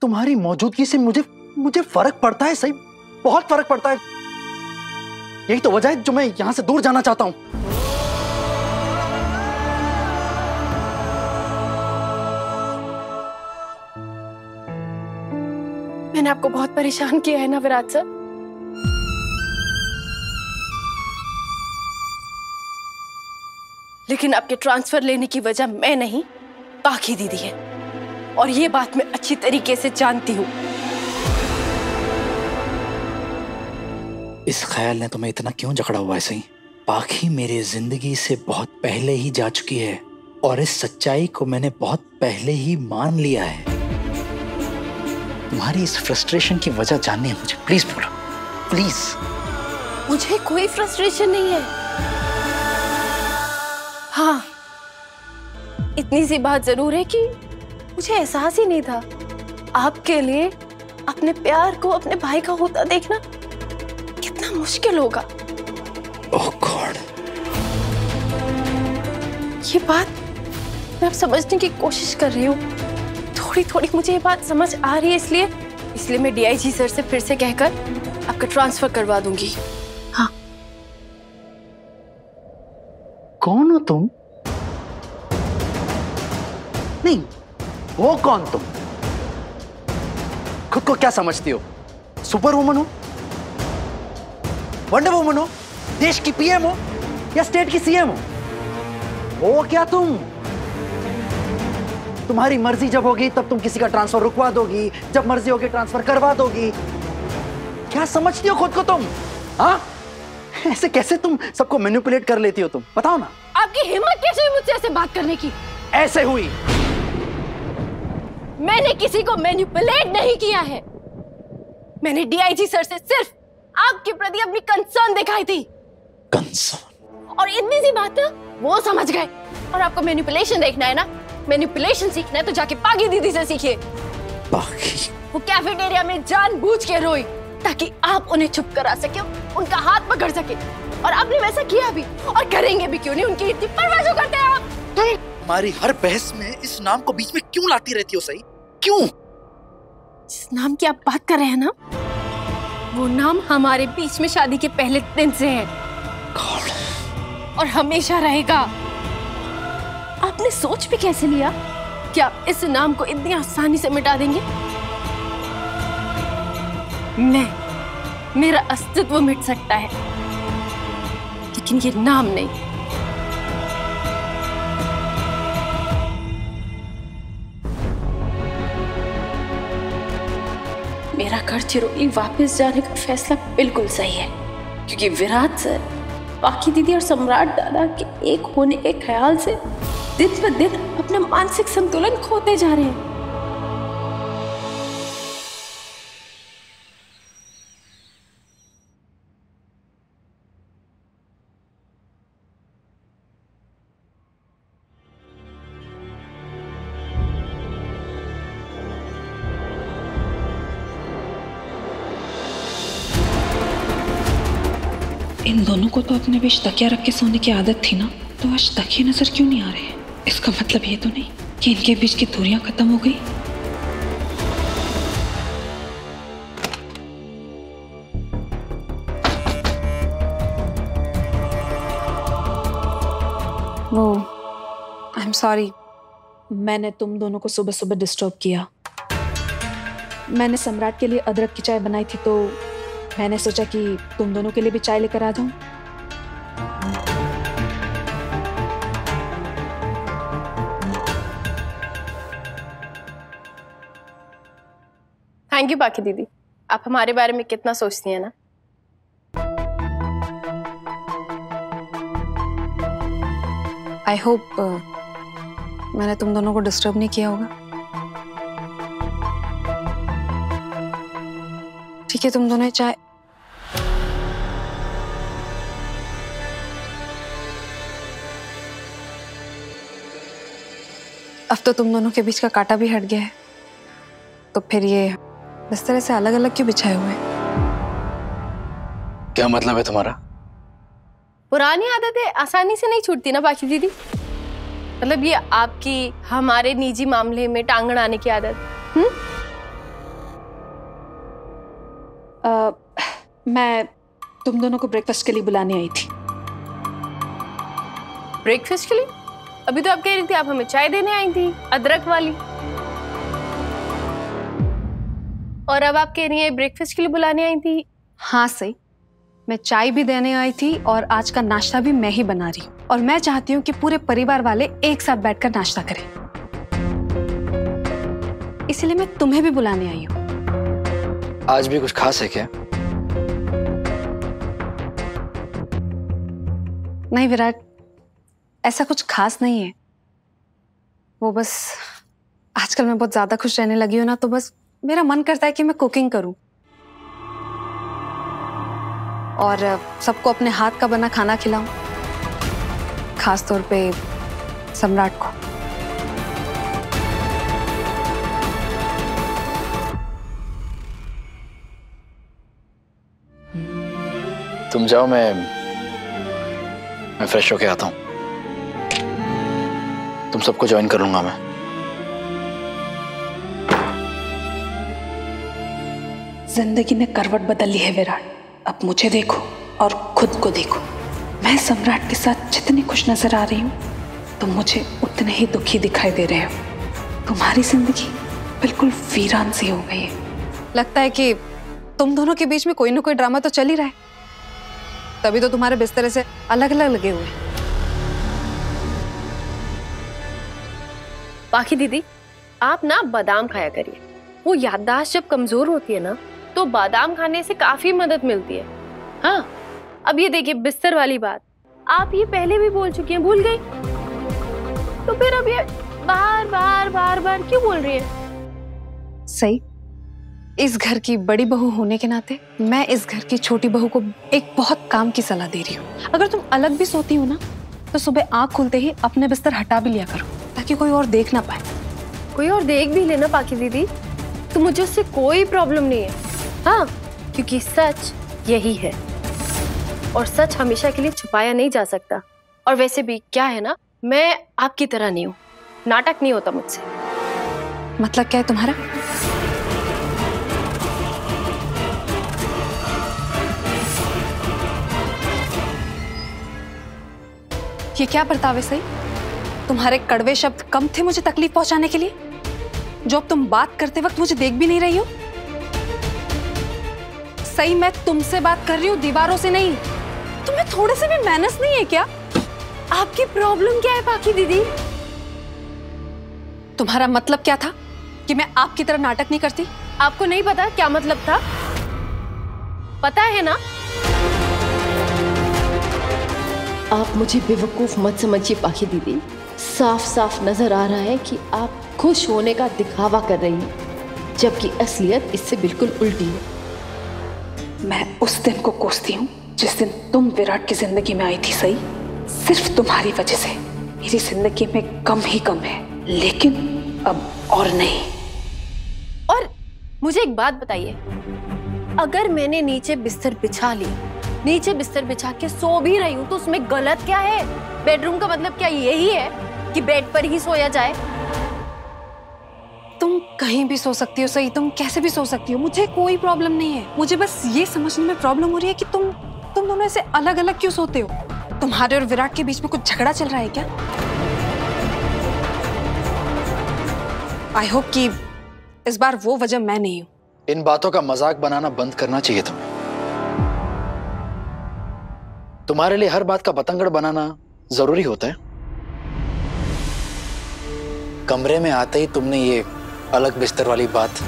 तुम्हारी मौजूदगी से मुझे मुझे फर्क पड़ता है, सही बहुत फर्क पड़ता है। यही तो वजह है जो मैं यहां से दूर जाना चाहता हूं। मैंने आपको बहुत परेशान किया है ना विराट सर? लेकिन आपके ट्रांसफर लेने की वजह मैं नहीं, पाखी दीदी है, और ये बात मैं अच्छी तरीके से जानती हूँ। इस ख्याल ने तुम्हें इतना क्यों जकड़ा हुआ है सही? पाखी मेरी जिंदगी से बहुत पहले ही जा चुकी है और इस सच्चाई को मैंने बहुत पहले ही मान लिया है। तुम्हारी इस फ्रस्ट्रेशन की वजह जाननी है मुझे, प्लीज बोलो प्लीज। मुझे कोई फ्रस्ट्रेशन नहीं है। हाँ, इतनी सी बात जरूर है कि मुझे एहसास ही नहीं था आपके लिए अपने प्यार को अपने भाई का होता देखना कितना मुश्किल होगा। ओह गॉड। ये बात मैं अब समझने की कोशिश कर रही हूँ। थोड़ी थोड़ी मुझे ये बात समझ आ रही है, इसलिए मैं डीआईजी सर से फिर से कहकर आपका ट्रांसफर करवा दूंगी। हाँ। कौन हो तुम? नहीं, वो कौन तुम? खुद को क्या समझती हो? सुपर वुमन हो, वंडर वुमन हो, देश की पीएम हो या स्टेट की सीएम हो? वो क्या तुम? तुम्हारी मर्जी जब होगी तब तुम किसी का ट्रांसफर रुकवा दोगी, जब मर्जी होगी ट्रांसफर करवा दोगी। क्या समझती हो खुद को तुम? हाँ, ऐसे कैसे तुम सबको मैनिपुलेट कर लेती हो तुम? बताओ ना। आपकी हिम्मत कैसे हुई मुझसे ऐसे बात करने की? ऐसे हुई। मैंने किसी को मैनिपुलेट नहीं किया है। मैंने डीआईजी सर से सिर्फ आपके प्रति अपनी कंसर्न दिखाई थी। कंसर्न? और इतनी सी बात है वो समझ गए। और आपको मैनिपुलेशन देखना है ना, मैनिपुलेशन सीखना है तो जाके पागी दीदी से सीखिए। पागी? वो कैफेटेरिया में जानबूझ के रोई ताकि आप उन्हें चुप करा सके, उनका हाथ पकड़ सके। और आपने वैसा किया भी, और करेंगे भी क्यों नहीं, उनकी इतनी परवाह जो करते हैं आप। हमारी हर बहस में इस नाम को बीच में क्यों लाती रहती हो सही? क्यों? जिस नाम की आप बात कर रहे हैं ना, वो नाम हमारे बीच में शादी के पहले दिन से है और हमेशा रहेगा। आपने सोच भी कैसे लिया कि आप इस नाम को इतनी आसानी से मिटा देंगे? मेरा अस्तित्व मिट सकता है, लेकिन ये नाम नहीं। मेरा घर चिरोली वापस जाने का फैसला बिल्कुल सही है, क्योंकि विराट सर, पाखी दीदी और सम्राट दादा के एक होने के ख्याल से दिन ब दिन अपना मानसिक संतुलन खोते जा रहे हैं। इन दोनों को तो अपने बीच तकिया रख के सोने की आदत थी ना, तो आज तकिए नजर क्यों नहीं आ रहे हैं? इसका मतलब ये तो नहीं कि इनके बीच की दूरियां खत्म हो गई। वो आई एम सॉरी, मैंने तुम दोनों को सुबह सुबह डिस्टर्ब किया। मैंने सम्राट के लिए अदरक की चाय बनाई थी, तो मैंने सोचा कि तुम दोनों के लिए भी चाय लेकर आ जाऊं। थैंक यू पाखी दीदी, आप हमारे बारे में कितना सोचती हैं ना। आई होप मैंने तुम दोनों को डिस्टर्ब नहीं किया होगा। ठीक है, तुम दोनों चाय। अब तो तुम दोनों के बीच का कांटा भी हट गया है, तो फिर ये बिस्तर से अलग अलग क्यों बिछाए हुए? क्या मतलब है तुम्हारा? पुरानी आदतें आसानी से नहीं छूटती ना पाखी दीदी। मतलब ये आपकी हमारे निजी मामले में टांग अड़ाने की आदत। मैं तुम दोनों को ब्रेकफास्ट के लिए बुलाने आई थी। ब्रेकफास्ट के लिए? अभी तो आप कह रही थी आप हमें चाय देने आई थी, अदरक वाली। और अब आप कह रही हैं ब्रेकफास्ट के लिए बुलाने आई थी। हाँ सही, मैं चाय भी देने आई थी और आज का नाश्ता भी मैं ही बना रही हूँ। और मैं चाहती हूँ कि पूरे परिवार वाले एक साथ बैठकर नाश्ता करें, इसलिए मैं तुम्हें भी बुलाने आई हूँ। आज भी कुछ खास है क्या? नहीं विराट, ऐसा कुछ खास नहीं है। वो बस आजकल मैं बहुत ज्यादा खुश रहने लगी हूँ ना, तो बस मेरा मन करता है कि मैं कुकिंग करूं और सबको अपने हाथ का बना खाना खिलाऊं, खास तौर पे सम्राट को। तुम जाओ, मैं फ्रेश होके आता हूँ। तुम सबको ज्वाइन कर लूंगा मैं। जिंदगी ने करवट बदल ली है विराट। अब मुझे देखो और खुद को देखो। मैं सम्राट के साथ जितनी खुश नजर आ रही हूँ, तुम मुझे उतने ही दुखी दिखाई दे रहे हो। तुम्हारी जिंदगी बिल्कुल वीरान सी हो गई है। लगता है कि तुम दोनों के बीच में कोई ना कोई ड्रामा तो चल ही रहा है, तभी तो तुम्हारे बिस्तरे से अलग अलग लगे हुए। बाकी दीदी, आप ना बादाम खाया करिए। वो याददाश्त जब कमजोर होती है ना, तो बादाम खाने से काफी मदद मिलती है। हाँ, अब ये देखिए बिस्तर वाली बात, आप ये पहले भी बोल चुकी हैं, भूल गई? तो फिर अब ये बार बार बार बार क्यों बोल रही है? सही, इस घर की बड़ी बहू होने के नाते मैं इस घर की छोटी बहू को एक बहुत काम की सलाह दे रही हूँ। अगर तुम अलग भी सोती हो ना, तो सुबह आंख खुलते ही अपने बिस्तर हटा भी लिया करो, ताकि कोई और देख ना पाए। कोई और देख भी लेना बाकी दीदी, तो मुझे उससे कोई प्रॉब्लम नहीं है। हाँ, क्योंकि सच यही है और सच हमेशा के लिए छुपाया नहीं जा सकता। और वैसे भी क्या है ना, मैं आपकी तरह नहीं हूँ, नाटक नहीं होता मुझसे। मतलब क्या है तुम्हारा? ये क्या बर्ताव है सही? तुम्हारे कड़वे शब्द कम थे मुझे तकलीफ पहुंचाने के लिए, जो अब तुम बात करते वक्त मुझे देख भी नहीं रही हो। सही, मैं तुमसे बात कर रही हूँ, दीवारों से नहीं। तुम्हें थोड़े से भी मैनर्स नहीं है क्या? आपकी प्रॉब्लम क्या है बाकी दीदी? तुम्हारा मतलब क्या था कि मैं आपकी तरह नाटक नहीं करती? आपको नहीं पता क्या मतलब था? पता है ना? आप मुझे बेवकूफ मत समझिए पाखी दीदी। साफ साफ नजर आ रहा है कि आप खुश होने का दिखावा कर रही हैं, जबकि असलियत इससे बिल्कुल उल्टी है। मैं उस दिन को कोसती हूँ जिस दिन तुम विराट की जिंदगी में आई थी। सही, सिर्फ तुम्हारी वजह से मेरी जिंदगी में कम ही कम है, लेकिन अब और नहीं। और मुझे एक बात बताइए, अगर मैंने नीचे बिस्तर बिछा ली, नीचे बिस्तर बिछा के सो भी रही हूँ, तो उसमें गलत क्या है? बेडरूम का मतलब क्या यही है कि बेड पर ही सोया जाए? तुम कहीं भी सो सकती हो सही, तुम कैसे भी सो सकती हो, मुझे कोई प्रॉब्लम नहीं है। मुझे बस ये समझने में प्रॉब्लम हो रही है कि तुम दोनों ऐसे अलग अलग क्यों सोते हो? तुम्हारे और विराट के बीच में कुछ झगड़ा चल रहा है क्या? आई होप कि इस बार वो वजह मैं नहीं हूं। इन बातों का मजाक बनाना बंद करना चाहिए तुम्हें। तुम्हारे लिए हर बात का बतंगड़ बनाना जरूरी होता है। कमरे में आते ही तुमने ये अलग बिस्तर वाली बात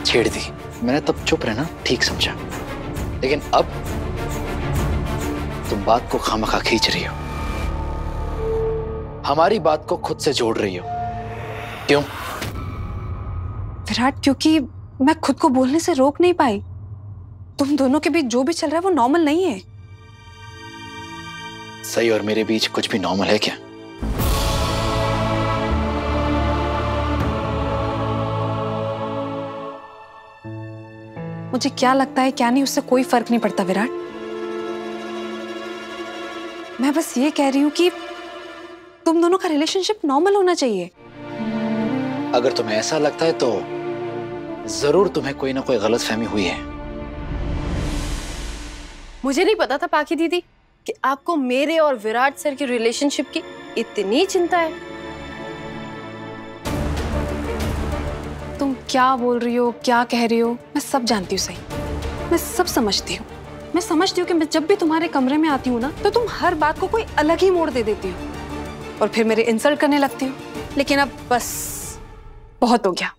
छेड़ दी। मैंने तब चुप रहना ठीक समझा, लेकिन अब तुम बात को खामखा खींच रही हो, हमारी बात को खुद से जोड़ रही हो। क्यों? विराट, क्योंकि मैं खुद को बोलने से रोक नहीं पाई। तुम दोनों के बीच जो भी चल रहा है वो नॉर्मल नहीं है। सही और मेरे बीच कुछ भी नॉर्मल है क्या? मुझे क्या लगता है क्या नहीं, उससे कोई फर्क नहीं पड़ता विराट। मैं बस ये कह रही हूं कि तुम दोनों का रिलेशनशिप नॉर्मल होना चाहिए। अगर तुम्हें ऐसा लगता है तो जरूर तुम्हें कोई ना कोई गलतफहमी हुई है। मुझे नहीं पता था पाखी दीदी कि आपको मेरे और विराट सर की रिलेशनशिप की इतनी चिंता है। तुम क्या बोल रही हो, क्या कह रही हो, मैं सब जानती हूँ। सही, मैं सब समझती हूँ। मैं समझती हूँ कि मैं जब भी तुम्हारे कमरे में आती हूँ ना, तो तुम हर बात को कोई अलग ही मोड़ दे देती हो और फिर मेरे इंसल्ट करने लगती हो। लेकिन अब बस बहुत हो गया।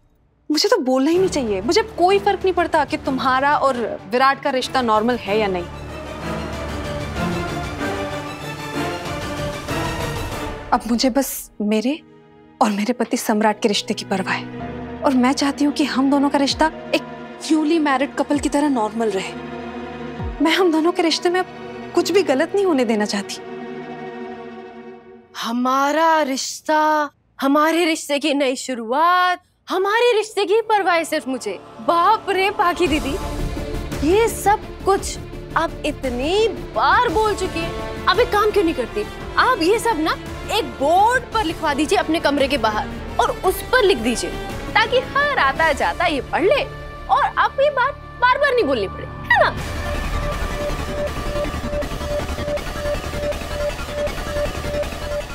मुझे तो बोलना ही नहीं चाहिए। मुझे कोई फर्क नहीं पड़ता कि तुम्हारा और विराट का रिश्ता नॉर्मल है या नहीं। अब मुझे बस मेरे और मेरे पति सम्राट के रिश्ते की परवाह है और मैं चाहती हूँ कि हम दोनों का रिश्ता एक न्यूली मैरिड कपल की तरह नॉर्मल रहे। मैं हम दोनों के रिश्ते में कुछ भी गलत नहीं होने देना चाहती। हमारा रिश्ता, हमारे रिश्ते की नई शुरुआत, हमारे रिश्ते की परवाह है सिर्फ मुझे। बाप रे पाखी दीदी, ये सब कुछ आप इतनी बार बोल चुकी हैं। अब एक काम क्यों नहीं करती, आप ये सब ना एक बोर्ड पर लिखवा दीजिए अपने कमरे के बाहर और उस पर लिख दीजिए ताकि हर आता जाता ये पढ़ ले और आपको ये बात बार बार नहीं बोलनी पड़े, है ना?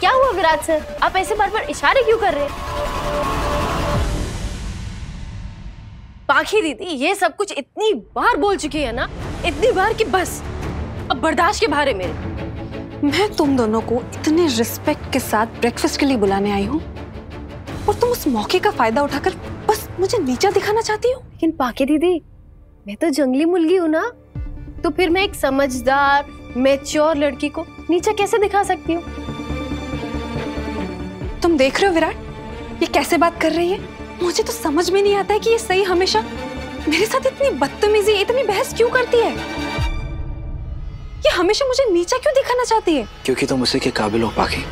क्या हुआ विराट सर, आप ऐसे बार बार इशारे क्यों कर रहे हैं? पाखी दीदी ये सब कुछ इतनी बार बोल चुकी है ना, इतनी बार कि बस अब बर्दाश्त के बाहर है मेरे। मैं तुम दोनों को इतने रिस्पेक्ट के साथ ब्रेकफास्ट के लिए बुलाने आई हूँ और तुम उस मौके का फायदा उठाकर बस मुझे नीचा दिखाना चाहती हो। लेकिन पाखी दीदी, मैं तो जंगली मुर्गी हूँ ना, तो फिर मैं एक समझदार मैच्योर लड़की को नीचा कैसे दिखा सकती हूँ? तुम देख रहे हो विराट, ये कैसे बात कर रही है? मुझे तो समझ में नहीं आता है कि ये सही हमेशा मेरे साथ इतनी बदतमीजी, इतनी बहस क्यों करती है? ये हमेशा मुझे नीचा क्यों दिखाना चाहती है? क्योंकि तुम उसी के काबिल हो पाखी।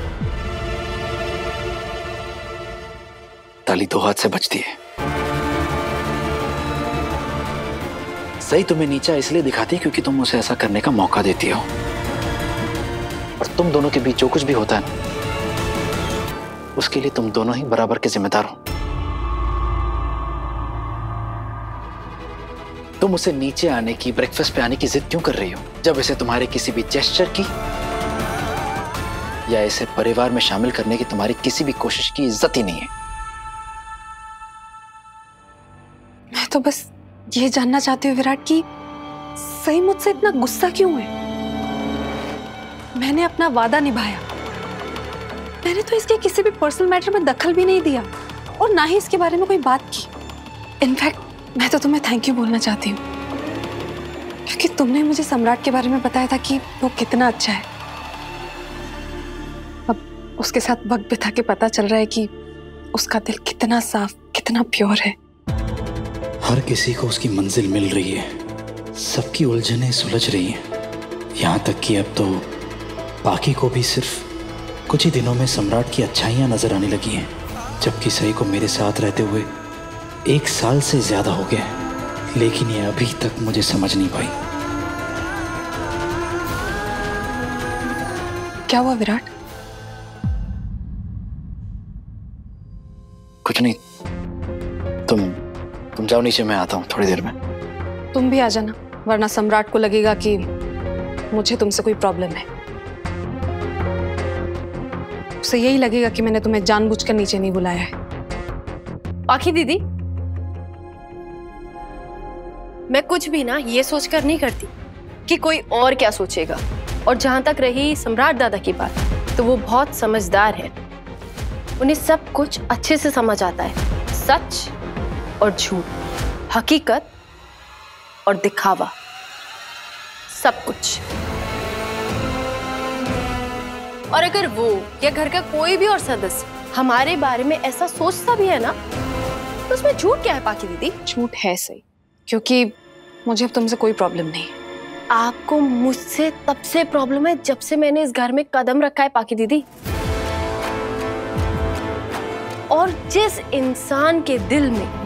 ताली दो हाथ से बजती है। सही तुम्हें नीचा इसलिए दिखाती है क्योंकि तुम उसे ऐसा करने का मौका देती हो और तुम दोनों के बीच जो कुछ भी होता है उसके लिए तुम दोनों ही बराबर के जिम्मेदार हो। तुम उसे नीचे आने की, ब्रेकफास्ट पे आने की जिद क्यों कर रही हो जब इसे तुम्हारे किसी भी जेस्चर की या इसे परिवार में शामिल करने की तुम्हारी किसी भी कोशिश की इज्जत ही नहीं है? मैं तो बस ये जानना चाहती हूँ विराट कि सही मुझसे इतना गुस्सा क्यों है? मैंने अपना वादा निभाया। मैंने तो इसके किसी भी पर्सनल मैटर में दखल भी नहीं दिया और ना ही इसके बारे में कोई बात की। इनफैक्ट मैं तो तुम्हें थैंक यू बोलना चाहती हूँ क्योंकि तुमने मुझे सम्राट के बारे में बताया था कि वो कितना अच्छा है। अब उसके साथ वक्त बिता के पता चल रहा है कि उसका दिल कितना साफ, कितना प्योर है। हर किसी को उसकी मंजिल मिल रही है, सबकी उलझनें सुलझ रही हैं। यहाँ तक कि अब तो पाखी को भी सिर्फ कुछ ही दिनों में सम्राट की अच्छाइयाँ नजर आने लगी हैं, जबकि सही को मेरे साथ रहते हुए 1 साल से ज्यादा हो गया है, लेकिन ये अभी तक मुझे समझ नहीं पाई। क्या हुआ विराट? कुछ नहीं, तुम जाओ नीचे, मैं आता हूँ थोड़ी देर में। तुम भी आ जाना, वरना सम्राट को लगेगा कि मुझे तुमसे कोई प्रॉब्लम है। उसे यही लगेगा कि मैंने तुम्हें जानबूझकर नीचे नहीं बुलाया है। पाखी दीदी, मैं कुछ भी ना ये सोचकर नहीं करती कि कोई और क्या सोचेगा। और जहां तक रही सम्राट दादा की बात, तो वो बहुत समझदार है। उन्हें सब कुछ अच्छे से समझ आता है, सच और झूठ, हकीकत और दिखावा, सब कुछ। और अगर वो या घर का कोई भी और सदस्य हमारे बारे में ऐसा सोचता भी है ना, तो उसमें झूठ क्या है पाखी दीदी? झूठ है सही, क्योंकि मुझे अब तुमसे कोई प्रॉब्लम नहीं है। आपको मुझसे तब से प्रॉब्लम है जब से मैंने इस घर में कदम रखा है पाखी दीदी। और जिस इंसान के दिल में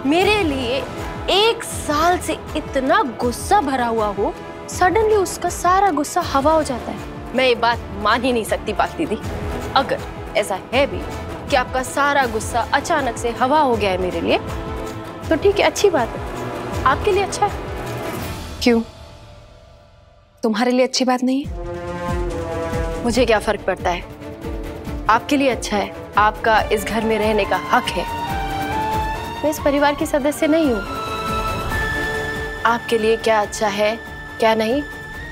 मेरे लिए 1 साल से इतना गुस्सा भरा हुआ हो, सडनली उसका सारा गुस्सा हवा हो जाता है। मैं ये बात मान ही नहीं सकती पाखी दीदी। अगर ऐसा है भी कि आपका सारा गुस्सा अचानक से हवा हो गया है मेरे लिए, तो ठीक है, अच्छी बात है, आपके लिए अच्छा है। क्यों? तुम्हारे लिए अच्छी बात नहीं है? मुझे क्या फर्क पड़ता है? आपके लिए अच्छा है, आपका इस घर में रहने का हक है। मैं इस परिवार की सदस्य नहीं हूँ। आपके लिए क्या अच्छा है क्या नहीं,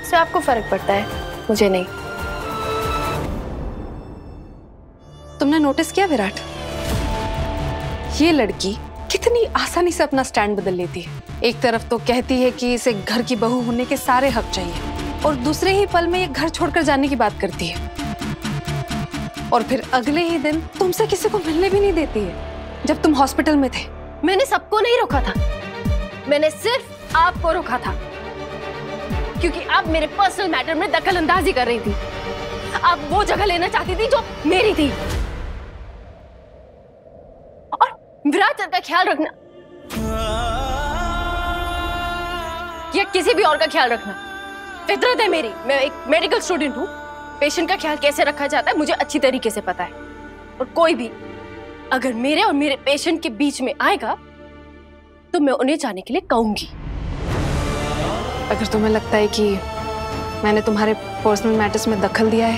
इससे आपको फर्क पड़ता है, मुझे नहीं। तुमने नोटिस किया विराट, ये लड़की कितनी आसानी से अपना स्टैंड बदल लेती है। एक तरफ तो कहती है कि इसे घर की बहू होने के सारे हक चाहिए, और दूसरे ही पल में ये घर छोड़कर जाने की बात करती है, और फिर अगले ही दिन तुमसे किसी को मिलने भी नहीं देती है जब तुम हॉस्पिटल में थे। मैंने सबको नहीं रोका था, मैंने सिर्फ आपको रोका था, क्योंकि आप मेरे पर्सनल मैटर में दखल अंदाजी कर रही थी। आप वो जगह लेना चाहती थी जो मेरी थी। और विराट सर का ख्याल रखना या किसी भी और का ख्याल रखना फितरत है मेरी। मैं एक मेडिकल स्टूडेंट हूँ। पेशेंट का ख्याल कैसे रखा जाता है मुझे अच्छी तरीके से पता है। और कोई भी अगर मेरे और मेरे पेशेंट के बीच में आएगा तो मैं उन्हें जाने के लिए कहूंगी। अगर तुम्हें लगता है कि मैंने तुम्हारे पर्सनल मैटर्स में दखल दिया है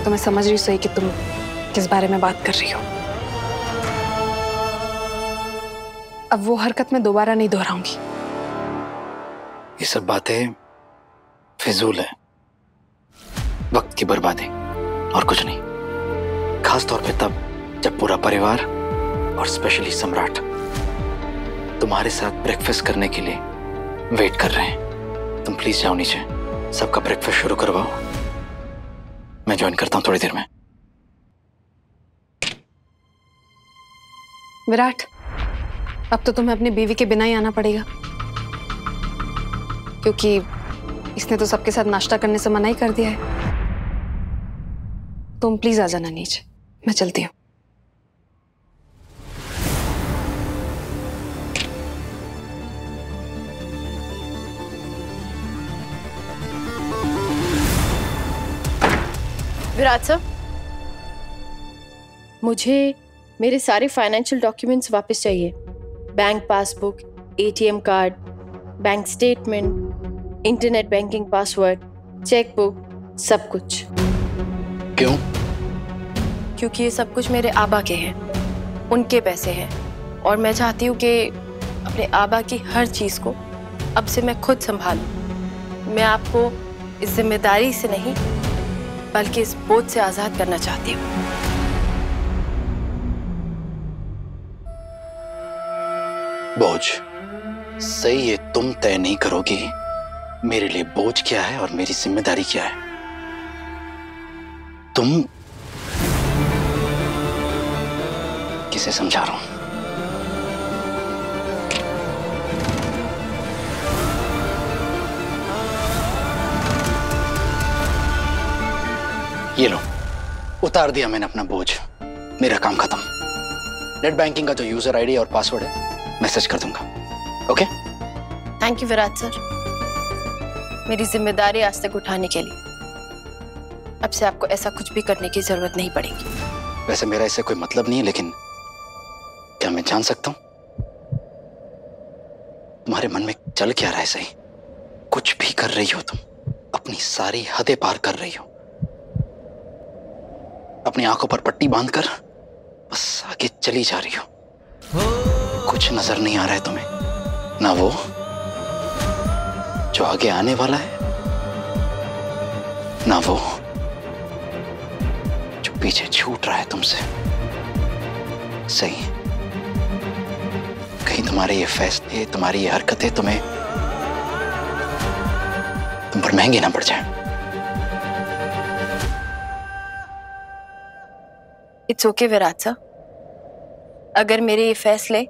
तो मैं समझ रही सही कि तुम किस बारे में बात कर रही हो। अब वो हरकत मैं दोबारा नहीं दोहराऊंगी। ये सब बातें फिजूल है, वक्त की बर्बादी और कुछ नहीं। खास तौर पे तब जब पूरा परिवार और स्पेशली सम्राट तुम्हारे साथ ब्रेकफास्ट करने के लिए वेट कर रहे हैं। तुम प्लीज जाओ नीचे, सबका ब्रेकफास्ट शुरू करवाओ। मैं ज्वाइन करता हूं थोड़ी देर में। विराट, अब तो तुम्हें अपनी बीवी के बिना ही आना पड़ेगा, क्योंकि इसने तो सबके साथ नाश्ता करने से मना ही कर दिया है। तुम प्लीज आ जाना नीचे, मैं चलती हूँ। विराट सर, मुझे मेरे सारे फाइनेंशियल डॉक्यूमेंट्स वापस चाहिए। Bank passbook, ATM card, bank statement, internet banking password, chequebook, सब कुछ। क्यों? क्योंकि ये सब कुछ मेरे आबा के हैं, उनके पैसे हैं, और मैं चाहती हूँ कि अपने आबा की हर चीज़ को अब से मैं खुद संभालूं। मैं आपको इस जिम्मेदारी से नहीं बल्कि इस बोझ से आजाद करना चाहती हूँ। बोझ? सही है, तुम तय नहीं करोगी मेरे लिए बोझ क्या है और मेरी जिम्मेदारी क्या है। तुम किसे समझा रहा हूं? ये लो, उतार दिया मैंने अपना बोझ। मेरा काम खत्म। नेट बैंकिंग का जो यूजर आईडी और पासवर्ड है मैसेज कर दूंगा। Okay? Thank you Virat sir, मेरी जिम्मेदारी आज तक उठाने के लिए। अब से आपको ऐसा कुछ भी करने की जरूरत नहीं पड़ेगी। वैसे मेरा इससे कोई मतलब नहीं है, लेकिन क्या मैं जान सकता हूं तुम्हारे मन में चल क्या रहा है? सही कुछ भी कर रही हो तुम, अपनी सारी हदें पार कर रही हो। अपनी आंखों पर पट्टी बांधकर बस आगे चली जा रही हो। कुछ नजर नहीं आ रहा है तुम्हें, ना वो जो आगे आने वाला है, ना वो जो पीछे छूट रहा है तुमसे। सही, कहीं तुम्हारे ये फैसले, तुम्हारी ये हरकतें तुम्हें तुम पर महंगी ना पड़ जाए। इट्स ओके विराट सर, अगर मेरे ये फैसले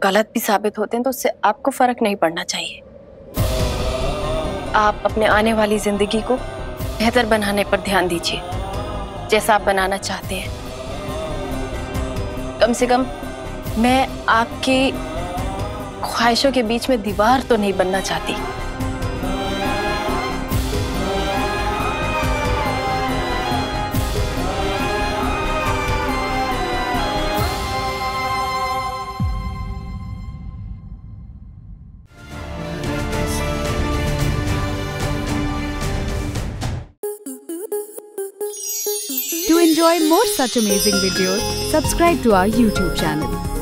गलत भी साबित होते हैं तो उससे आपको फर्क नहीं पड़ना चाहिए। आप अपने आने वाली जिंदगी को बेहतर बनाने पर ध्यान दीजिए, जैसा आप बनाना चाहते हैं। कम से कम मैं आपकी ख्वाहिशों के बीच में दीवार तो नहीं बनना चाहती। To enjoy more such amazing videos, subscribe to our YouTube channel.